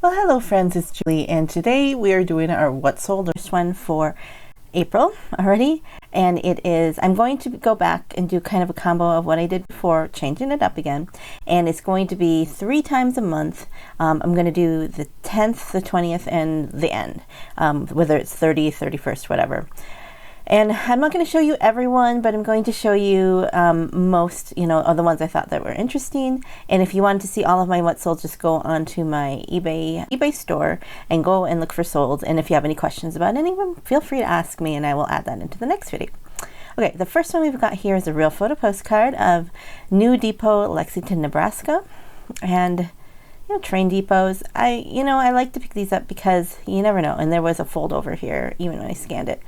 Well, hello friends, it's Julie, and today we are doing our What Sold, first one for April already, and it is, I'm going to go back and do kind of a combo of what I did before, changing it up again, and it's going to be 3 times a month. I'm going to do the 10th, the 20th, and the end, whether it's 30th, 31st, whatever. And I'm not going to show you everyone, but I'm going to show you most, of the ones I thought that were interesting. And if you wanted to see all of my what sold, just go onto my eBay store and go and look for sold. And if you have any questions about any of them, feel free to ask me and I will add that into the next video. Okay, the first one we've got here is a real photo postcard of New Depot, Lexington, Nebraska. And train depots, I like to pick these up because you never know. And there was a fold over here even when I scanned it.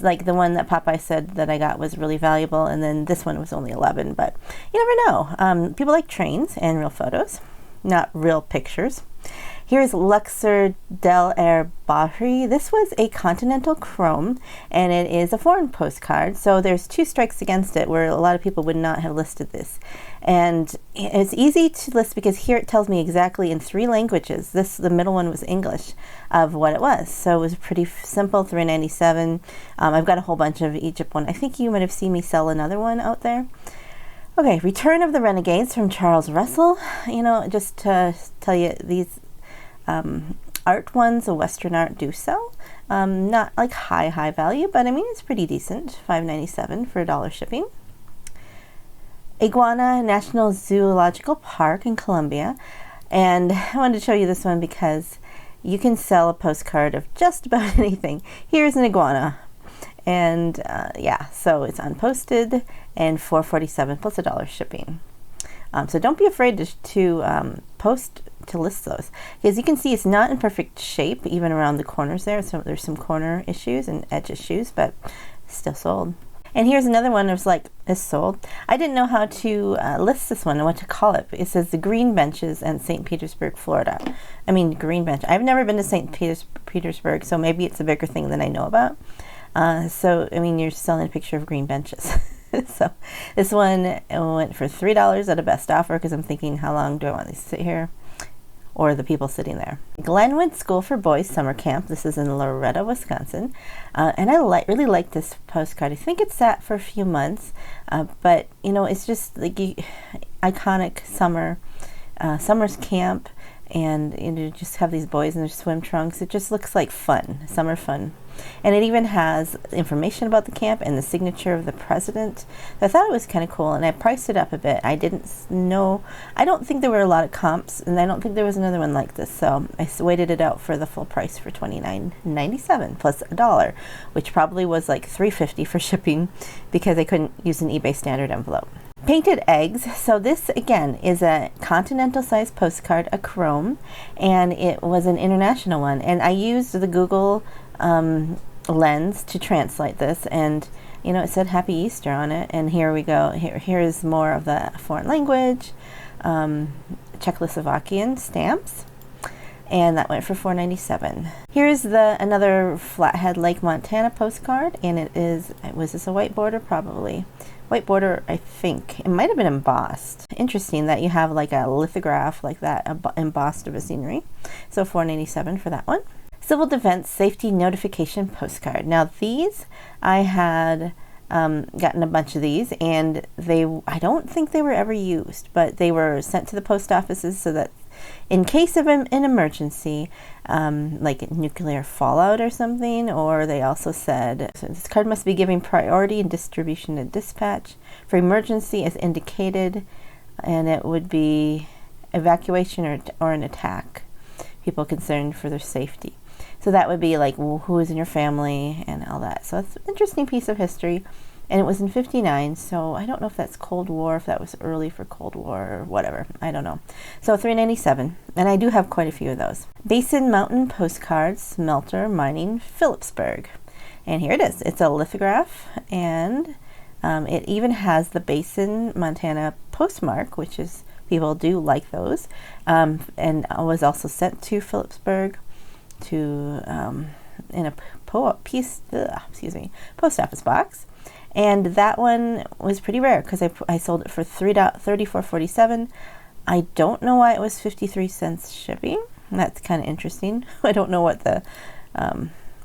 Like the one that Popeye said that I got was really valuable, and then this one was only 11, but you never know. People like trains and real photos, not real pictures. Here's Luxor Del Air Bahri. This was a Continental Chrome, and it is a foreign postcard, so there's 2 strikes against it where a lot of people would not have listed this. And it's easy to list because here it tells me exactly in 3 languages. The middle one was English of what it was, so it was pretty simple. $3.97. I've got a whole bunch of Egypt one. I think you might have seen me sell another one out there. Okay, Return of the Renegades from Charles Russell. Just to tell you, these art ones, the Western art, do sell. Not like high value, but I mean it's pretty decent. $5.97 for $1 shipping. Iguana National Zoological Park in Colombia, and I wanted to show you this one because you can sell a postcard of just about anything. Here's an iguana, and yeah, so it's unposted and $4.47 plus $1 shipping. So don't be afraid to post to list those, because you can see it's not in perfect shape even around the corners there. So there's some corner issues and edge issues, but still sold. And here's another one that's like, is sold. I didn't know how to list this one and what to call it. It says the Green Benches in St. Petersburg, Florida. I mean, Green Bench. I've never been to St. Petersburg, so maybe it's a bigger thing than I know about. So, I mean, you're selling a picture of green benches. So this one went for $3 at a best offer because I'm thinking, how long do I want these to sit here? Or the people sitting there. Glenwood School for Boys Summer Camp. This is in Loretta, Wisconsin. And I really like this postcard. I think it sat for a few months, but it's just like iconic summer's camp, and you just have these boys in their swim trunks. It just looks like fun, summer fun. And it even has information about the camp and the signature of the president. So I thought it was kind of cool, and I priced it up a bit. I don't think there were a lot of comps, and I don't think there was another one like this, so I waited it out for the full price for $29.97 plus $1, which probably was like $3.50 for shipping because I couldn't use an eBay standard envelope. Painted Eggs. So this again is a continental size postcard, a chrome, and it was an international one, and I used the Google lens to translate this, and it said Happy Easter on it, and here we go. Here is more of the foreign language, Czechoslovakian stamps, and that went for $4.97. Here's another Flathead Lake, Montana postcard, and was this a white border? Probably white border. I think it might have been embossed. Interesting that you have like a lithograph like that embossed of a scenery. So $4.97 for that one. Civil Defense Safety Notification postcard. Now these, I had gotten a bunch of these, and I don't think they were ever used, but they were sent to the post offices so that in case of an emergency, like nuclear fallout or something, or they also said, so this card must be given priority in distribution and dispatch for emergency as indicated, and it would be evacuation or an attack. People concerned for their safety. So that would be like who is in your family and all that. So it's an interesting piece of history. And it was in '59, so I don't know if that's Cold War, if that was early for Cold War or whatever. I don't know. So $3.97, and I do have quite a few of those. Basin Mountain Postcards, Smelter Mining, Phillipsburg. And here it is. It's a lithograph, and it even has the Basin, Montana postmark, which is, people do like those. And I was also sent to Phillipsburg in a post office box. And that one was pretty rare because I sold it for $34.47. I don't know why it was 53 cents shipping. That's kind of interesting. I don't know what the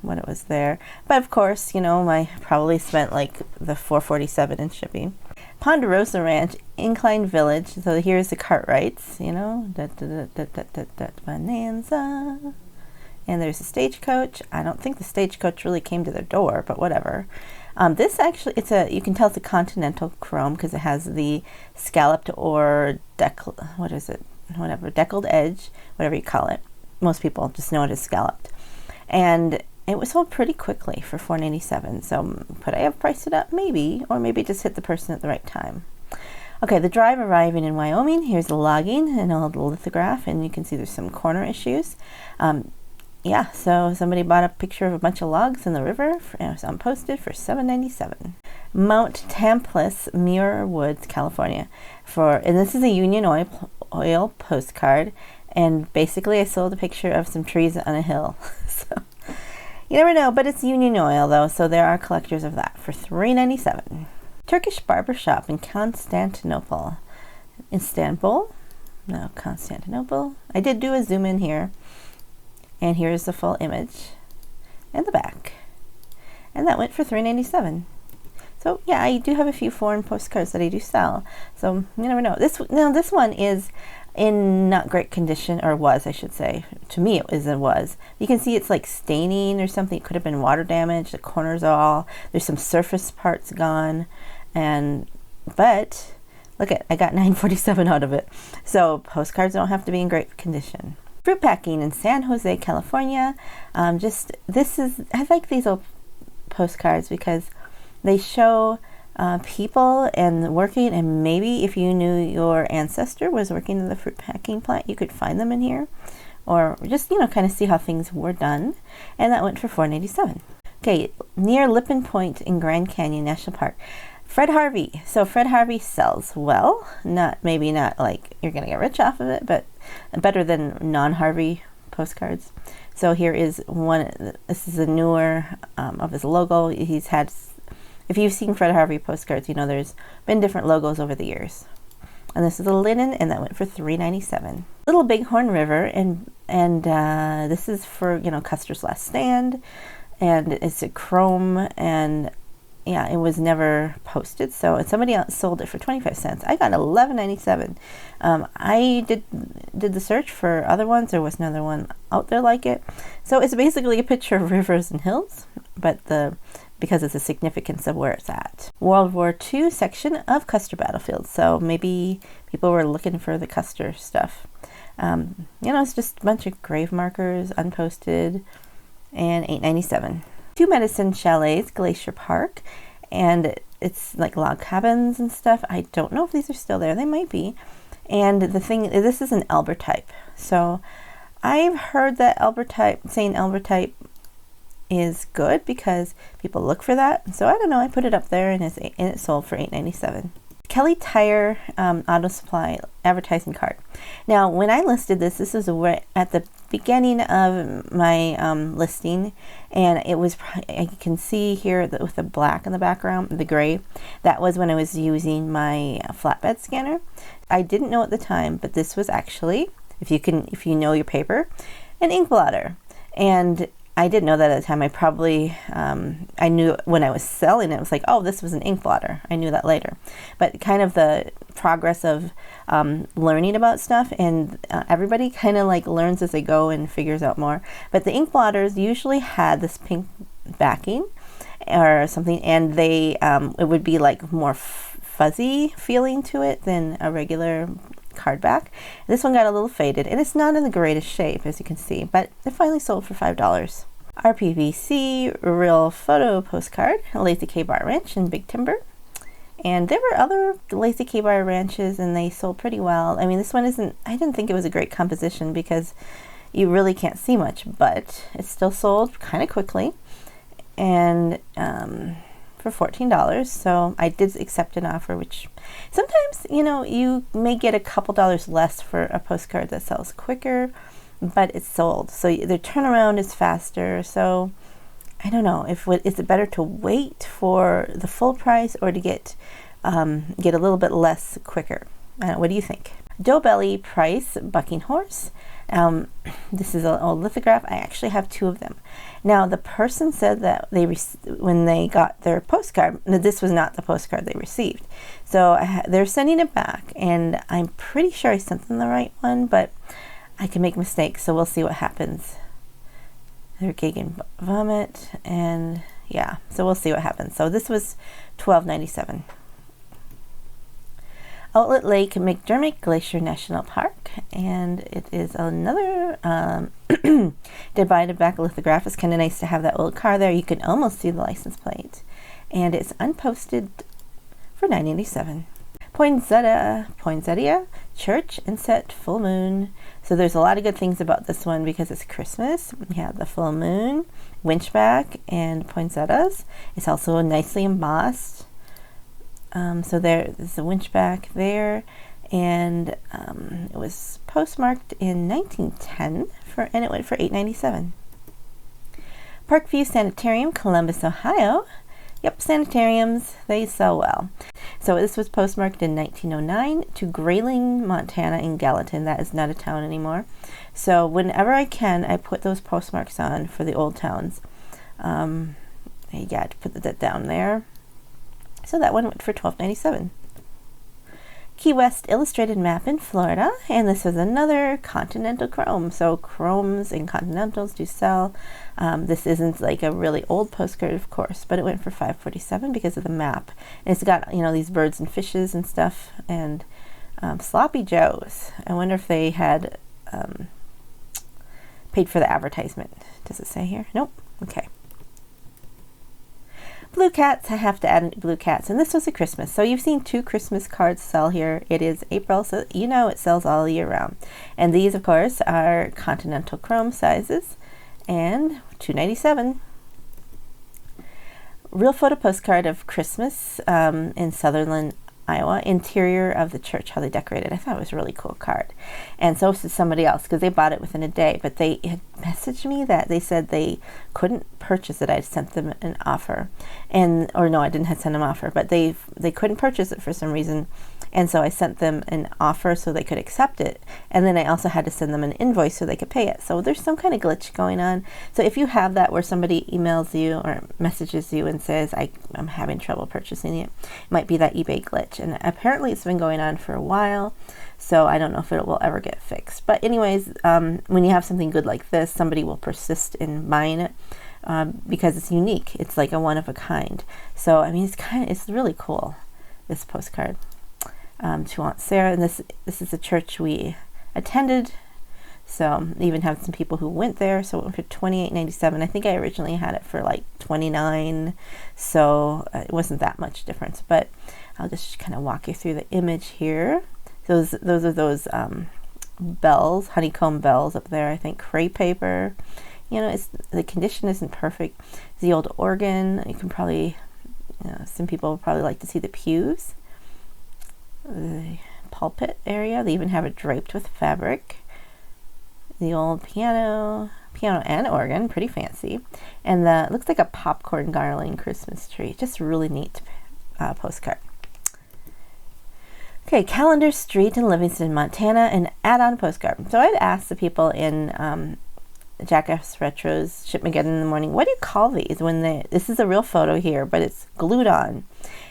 what it was there, but of course, you know, I probably spent like the $4.47 in shipping. Ponderosa Ranch, Incline Village. So here's the Cartwrights, you know, Bonanza. And there's a stagecoach. I don't think the stagecoach really came to their door, but whatever. This actually, you can tell it's a continental chrome because it has the scalloped or deckled edge, whatever you call it. Most people just know it as scalloped. And it was sold pretty quickly for $4.97. So could I have priced it up? Maybe, or maybe just hit the person at the right time. Okay, the drive arriving in Wyoming. Here's the logging and all the lithograph, and you can see there's some corner issues. Yeah, so somebody bought a picture of a bunch of logs in the river, and it was unposted for $7.97. Mount Tamples, Muir Woods, California. And this is a Union oil postcard, and basically I sold a picture of some trees on a hill. So you never know, but it's Union oil though, so there are collectors of that for $3.97. Turkish barbershop in Constantinople. Istanbul? No, Constantinople. I did do a zoom in here. And here's the full image and the back. And that went for $3.97. So yeah, I do have a few foreign postcards that I do sell. So you never know. This one is in not great condition, or was, I should say. To me it was. You can see it's like staining or something. It could have been water damage. The corners there's some surface parts gone. But look I got $9.47 out of it. So postcards don't have to be in great condition. Fruit packing in San Jose, California. I like these old postcards because they show people and working, and maybe if you knew your ancestor was working in the fruit packing plant, you could find them in here, or just, you know, kind of see how things were done. And that went for $4.87. Okay, near Lippin Point in Grand Canyon National Park. Fred Harvey. So Fred Harvey sells well. Maybe not like you're going to get rich off of it, but better than non-Harvey postcards. So here is one. This is a newer of his logo. He's had, if you've seen Fred Harvey postcards, you know there's been different logos over the years. And this is a linen, and that went for $3.97. Little Bighorn River, and this is for, you know, Custer's Last Stand, and it's a chrome, and yeah, it was never posted, so somebody else sold it for 25 cents. I got $11.97. I did the search for other ones. There was another one out there like it. So it's basically a picture of rivers and hills, but because of the significance of where it's at. World War II section of Custer Battlefield. So maybe people were looking for the Custer stuff. You know, it's just a bunch of grave markers, unposted, and $8.97. Two Medicine Chalets, Glacier Park, and it's like log cabins and stuff. I don't know if these are still there. They might be. And this is an Elber type. So I've heard that saying Elber type is good because people look for that. So I don't know. I put it up there, and it sold for $8.97. Kelly Tire Auto Supply advertising card. Now, when I listed this was at the beginning of my listing, and it was, I can see here with the black in the background, the gray, that was when I was using my flatbed scanner. I didn't know at the time, but this was actually, if you know your paper, an ink blotter. And I didn't know that at the time. I probably, I knew when I was selling it, it was like, oh, this was an ink blotter. I knew that later. But kind of the progress of learning about stuff, and everybody kind of like learns as they go and figures out more. But the ink blotters usually had this pink backing or something, and they it would be like more fuzzy feeling to it than a regular card back. This one got a little faded, and it's not in the greatest shape, as you can see, but it finally sold for $5. RPVC Real Photo Postcard, Lazy K-Bar Ranch in Big Timber. And there were other Lazy K-Bar ranches, and they sold pretty well. I mean, this one I didn't think it was a great composition because you really can't see much, but it still sold kind of quickly, and for $14. So I did accept an offer, which sometimes, you know, you may get a couple dollars less for a postcard that sells quicker, but it's sold. So the turnaround is faster. So I don't know, is it better to wait for the full price or to get a little bit less quicker? What do you think? Dough Belly Price Bucking Horse. This is an old lithograph. I actually have 2 of them. Now, the person said that when they got their postcard, this was not the postcard they received. So they're sending it back, and I'm pretty sure I sent them the right one, but I can make mistakes, so we'll see what happens. They're gegen vomit, and yeah, so we'll see what happens. So this was $12.97. Outlet Lake McDermott Glacier National Park, and it is another divided back lithograph. It's kind of nice to have that old car there. You can almost see the license plate, and it's unposted for $9.87. Poinsettia Church Inset Full Moon. So there's a lot of good things about this one because it's Christmas. We have the full moon, winchback, and poinsettias. It's also nicely embossed. So there's a winchback there, and it was postmarked in 1910 and it went for $8.97. Parkview Sanitarium, Columbus, Ohio. Yep, sanitariums, they sell well. So this was postmarked in 1909 to Grayling, Montana in Gallatin. That is not a town anymore. So whenever I can, I put those postmarks on for the old towns. You got to put that down there. So that one went for $12.97. Key West Illustrated Map in Florida, and this was another Continental Chrome. So chromes and Continentals do sell. This isn't like a really old postcard, of course, but it went for $5.47 because of the map. And it's got, you know, these birds and fishes and stuff, and Sloppy Joe's. I wonder if they had paid for the advertisement. Does it say here? Nope. Okay. Blue Cats, I have to add Blue Cats, and this was a Christmas. So you've seen 2 Christmas cards sell here. It is April, so you know it sells all year round. And these, of course, are Continental Chrome sizes, and $2.97. Real photo postcard of Christmas in Sutherland, Iowa. Interior of the church, how they decorated. I thought it was a really cool card. And so did somebody else because they bought it within a day. But they had messaged me that they said they couldn't purchase it. I sent them an offer. Or no, I didn't send them an offer. But they couldn't purchase it for some reason. And so I sent them an offer so they could accept it. And then I also had to send them an invoice so they could pay it. So there's some kind of glitch going on. So if you have that where somebody emails you or messages you and says, I'm having trouble purchasing it, it might be that eBay glitch. And apparently it's been going on for a while. So I don't know if it will ever get fixed. But anyways, when you have something good like this, somebody will persist in buying it because it's unique. It's like a one of a kind. So, I mean, it's really cool, this postcard. To Aunt Sarah, and this is a church we attended, so even have some people who went there. So it went for $28.97. I think I originally had it for like $29, so it wasn't that much difference. But I'll just kind of walk you through the image here. Those are those bells, honeycomb bells up there. I think crepe paper. You know, the condition isn't perfect. It's the old organ. You can probably, some people would probably like to see the pews. The pulpit area, they even have it draped with fabric. The old piano and organ, pretty fancy. And it looks like a popcorn garland Christmas tree. Just really neat postcard. Okay, Calendar Street in Livingston, Montana, an add-on postcard. So I'd asked the people in Jackass Retro's Shipmageddon in the morning, what do you call these when this is a real photo here, but it's glued on.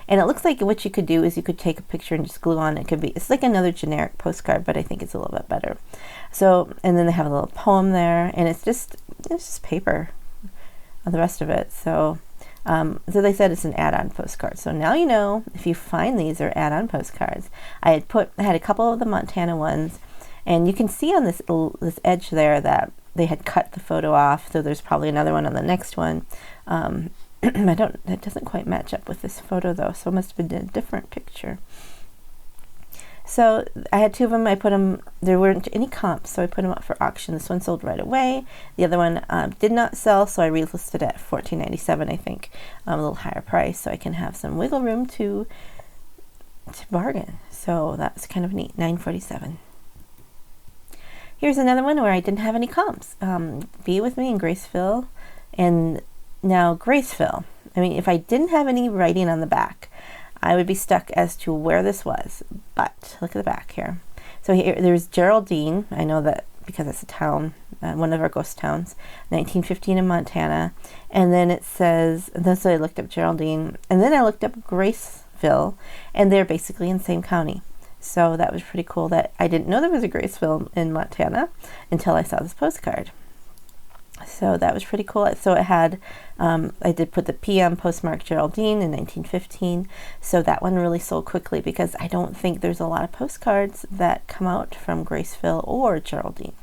And it looks like what you could do is you could take a picture and just glue on. It's like another generic postcard, but I think it's a little bit better. So, and then they have a little poem there, and it's just paper, the rest of it. So, so they said it's an add-on postcard. So now you know if you find these are add-on postcards. I had a couple of the Montana ones, and you can see on this edge there that they had cut the photo off. So there's probably another one on the next one. That doesn't quite match up with this photo though, so it must have been a different picture. So I had 2 of them. I put them, there weren't any comps, so I put them up for auction. This one sold right away. The other one did not sell, so I relisted at $14.97, I think, a little higher price, so I can have some wiggle room to bargain. So that was kind of neat. $9.47. Here's another one where I didn't have any comps. Be With Me in Graceville, and now Graceville, I mean, if I didn't have any writing on the back, I would be stuck as to where this was. But look at the back here. So here, there's Geraldine. I know that because it's a town, one of our ghost towns, 1915 in Montana. And then it says, and then so I looked up Geraldine, and then I looked up Graceville, and they're basically in the same county. So that was pretty cool that I didn't know there was a Graceville in Montana until I saw this postcard. So that was pretty cool. So it had, I did put the PM postmark Geraldine in 1915. So that one really sold quickly because I don't think there's a lot of postcards that come out from Graceville or Geraldine.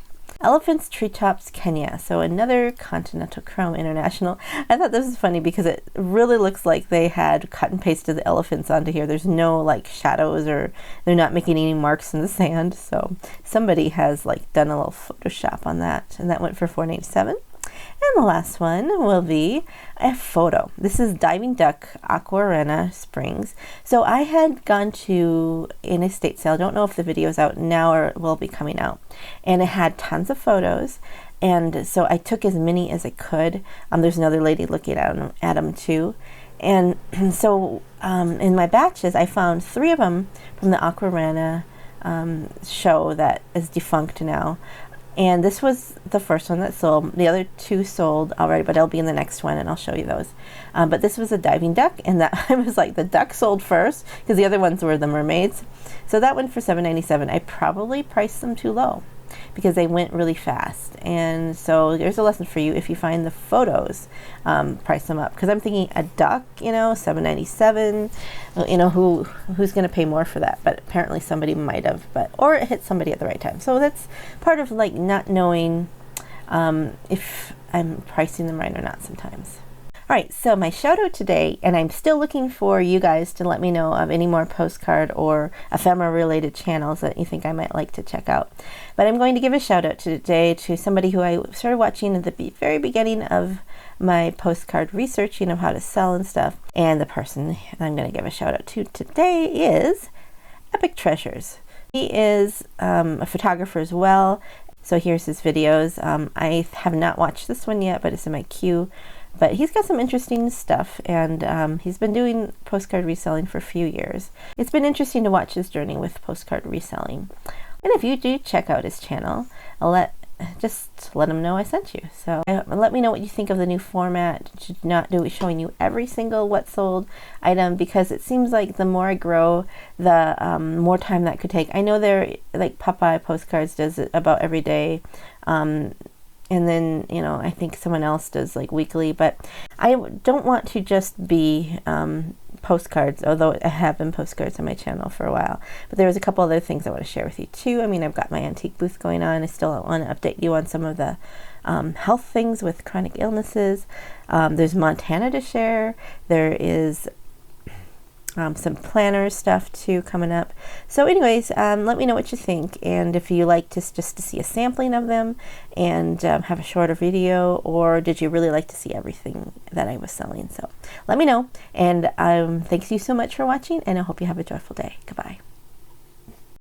Elephants, Treetops, Kenya. So another Continental Chrome International. I thought this was funny because it really looks like they had cut and pasted the elephants onto here. There's no like shadows, or they're not making any marks in the sand. So somebody has like done a little Photoshop on that, and that went for $4.97. And the last one will be a photo. This is Diving Duck, Aqua Arena Springs. So I had gone to an estate sale. I don't know if the video is out now or it will be coming out. And it had tons of photos. And so I took as many as I could. There's another lady looking at them too. And so in my batches, I found 3 of them from the Aqua Arena show that is defunct now. And this was the first one that sold. The other 2 sold already, but I'll be in the next one and I'll show you those. But this was a diving duck, and that I was like, the duck sold first because the other ones were the mermaids. So that went for $7.97. I probably priced them too low because they went really fast. And so there's a lesson for you. If you find the photos, price them up, because I'm thinking a duck, you know, $7.97, you know, who's going to pay more for that? But apparently somebody might have, or it hit somebody at the right time. So that's part of like not knowing if I'm pricing them right or not sometimes. All right, so my shout out today, and I'm still looking for you guys to let me know of any more postcard or ephemera related channels that you think I might like to check out. But I'm going to give a shout out today to somebody who I started watching at the very beginning of my postcard researching of how to sell and stuff. And the person I'm going to give a shout out to today is Epic Treasures. He is a photographer as well. So here's his videos. I have not watched this one yet, but it's in my queue. But he's got some interesting stuff, and he's been doing postcard reselling for a few years. It's been interesting to watch his journey with postcard reselling. And if you do check out his channel, just let him know I sent you. So let me know what you think of the new format. Should not do it showing you every single what sold item, because it seems like the more I grow, the more time that could take. I know they're like Popeye Postcards does it about every day. And then, you know, I think someone else does like weekly, but I don't want to just be postcards, although I have been postcards on my channel for a while. But there's a couple other things I want to share with you too. I mean, I've got my antique booth going on. I still want to update you on some of the health things with chronic illnesses. There's Montana to share. There is some planner stuff too coming up. So anyways, let me know what you think, and if you like just to see a sampling of them and have a shorter video, or did you really like to see everything that I was selling? So let me know, and thanks you so much for watching, and I hope you have a joyful day. Goodbye.